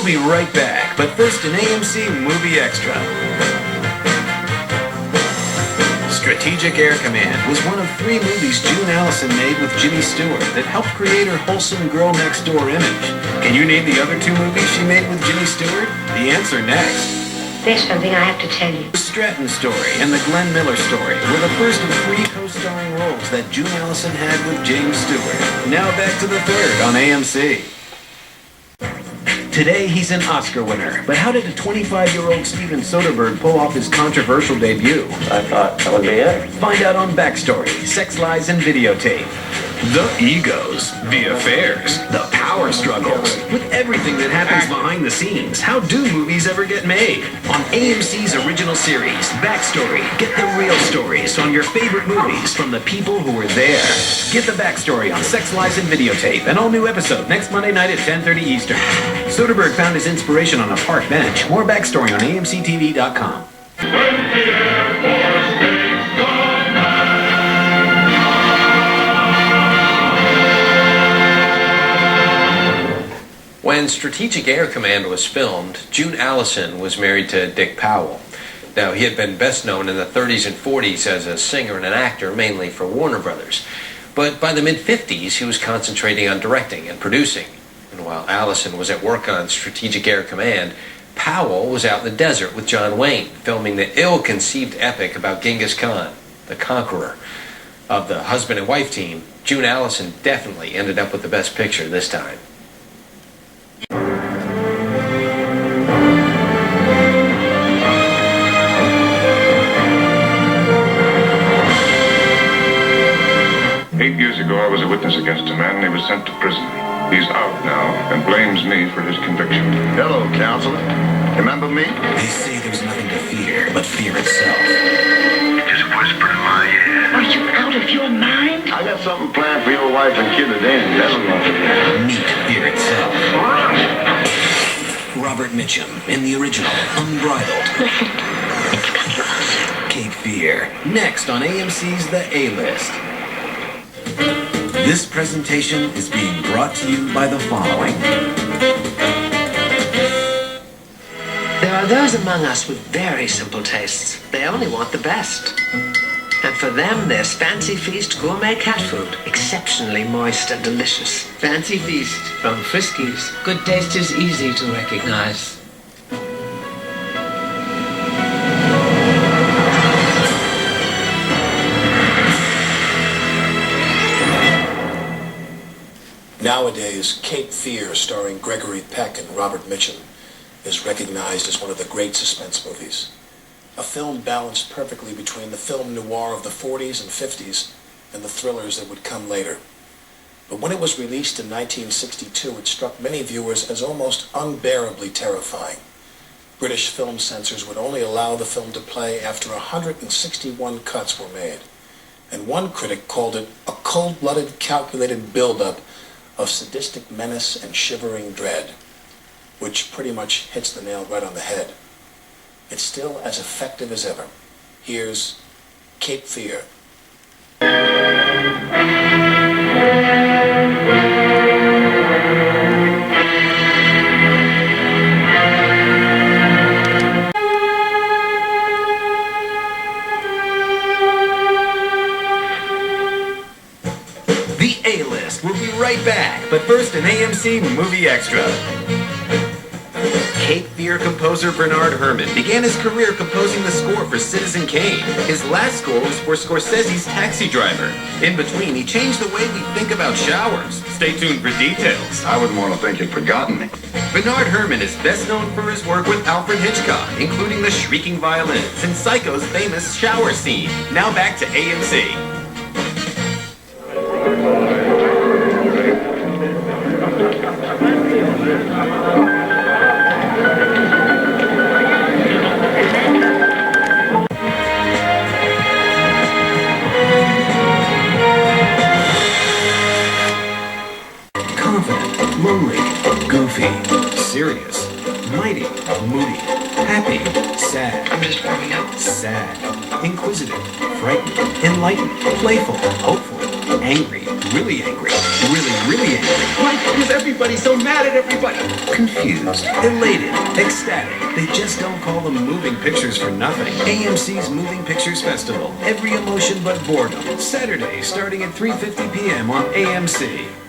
We'll be right back, but first an AMC Movie Extra. Strategic Air Command was one of 3 movies June Allison made with Jimmy Stewart that helped create her wholesome girl-next-door image. Can you name the other 2 movies she made with Jimmy Stewart? The answer next. There's something I have to tell you. The Stratton Story and the Glenn Miller Story were the first of 3 co-starring roles that June Allison had with James Stewart. Now back to the third on AMC. Today, he's an Oscar winner. But how did a 25-year-old Steven Soderbergh pull off his controversial debut? I thought that would be it. Find out on Backstory, Sex, Lies, and Videotape. The egos, the affairs, the power struggles. With everything that happens behind the scenes, how do movies ever get made? On AMC's original series, Backstory, get the real stories on your favorite movies from the people who were there. Get the Backstory on Sex, Lies, and Videotape. An all-new episode next Monday night at 10:30 Eastern. Soderbergh found his inspiration on a park bench. More Backstory on AMCTV.com. When Strategic Air Command was filmed, June Allison was married to Dick Powell. Now, he had been best known in the 30s and 40s as a singer and an actor, mainly for Warner Brothers. But by the mid-50s, he was concentrating on directing and producing. And while Allison was at work on Strategic Air Command, Powell was out in the desert with John Wayne, filming the ill-conceived epic about Genghis Khan, the conqueror. Of the husband and wife team, June Allison definitely ended up with the best picture this time. I was a witness against a man and he was sent to prison. He's out now and blames me for his conviction. Hello, counselor. Remember me? They say there's nothing to fear but fear itself. Just whisper in my ear. Are you out of your mind? I got something planned for your wife and kid at end. That's enough. Meet fear itself. Robert Mitchum in the original Unbridled. Listen, it's coming closer. Cape Fear. Next on AMC's The A-List. This presentation is being brought to you by the following. There are those among us with very simple tastes. They only want the best. And for them, there's Fancy Feast gourmet cat food. Exceptionally moist and delicious. Fancy Feast from Friskies. Good taste is easy to recognize. Nowadays, Cape Fear, starring Gregory Peck and Robert Mitchum, is recognized as one of the great suspense movies. A film balanced perfectly between the film noir of the 40s and 50s and the thrillers that would come later. But when it was released in 1962, it struck many viewers as almost unbearably terrifying. British film censors would only allow the film to play after 161 cuts were made. And one critic called it a cold-blooded, calculated build-up of sadistic menace and shivering dread, which pretty much hits the nail right on the head. It's still as effective as ever. Here's Cape Fear. The A-List will be right back, but first an AMC Movie Extra. Cape Fear composer Bernard Herrmann began his career composing the score for Citizen Kane. His last score was for Scorsese's Taxi Driver. In between, he changed the way we think about showers. Stay tuned for details. I wouldn't want to think you'd forgotten me. Bernard Herrmann is best known for his work with Alfred Hitchcock, including the shrieking violins and Psycho's famous shower scene. Now back to AMC. Confident, lonely, goofy, serious, mighty, moody, happy, sad. I'm just warming up. Sad, inquisitive, frightened, enlightened, playful, hopeful, angry, really really angry, Why is everybody so mad at everybody? Confused, elated, ecstatic. They just don't call them moving pictures for nothing. AMC's Moving Pictures Festival. Every emotion but boredom. Saturday, starting at 3:50 p.m. on AMC.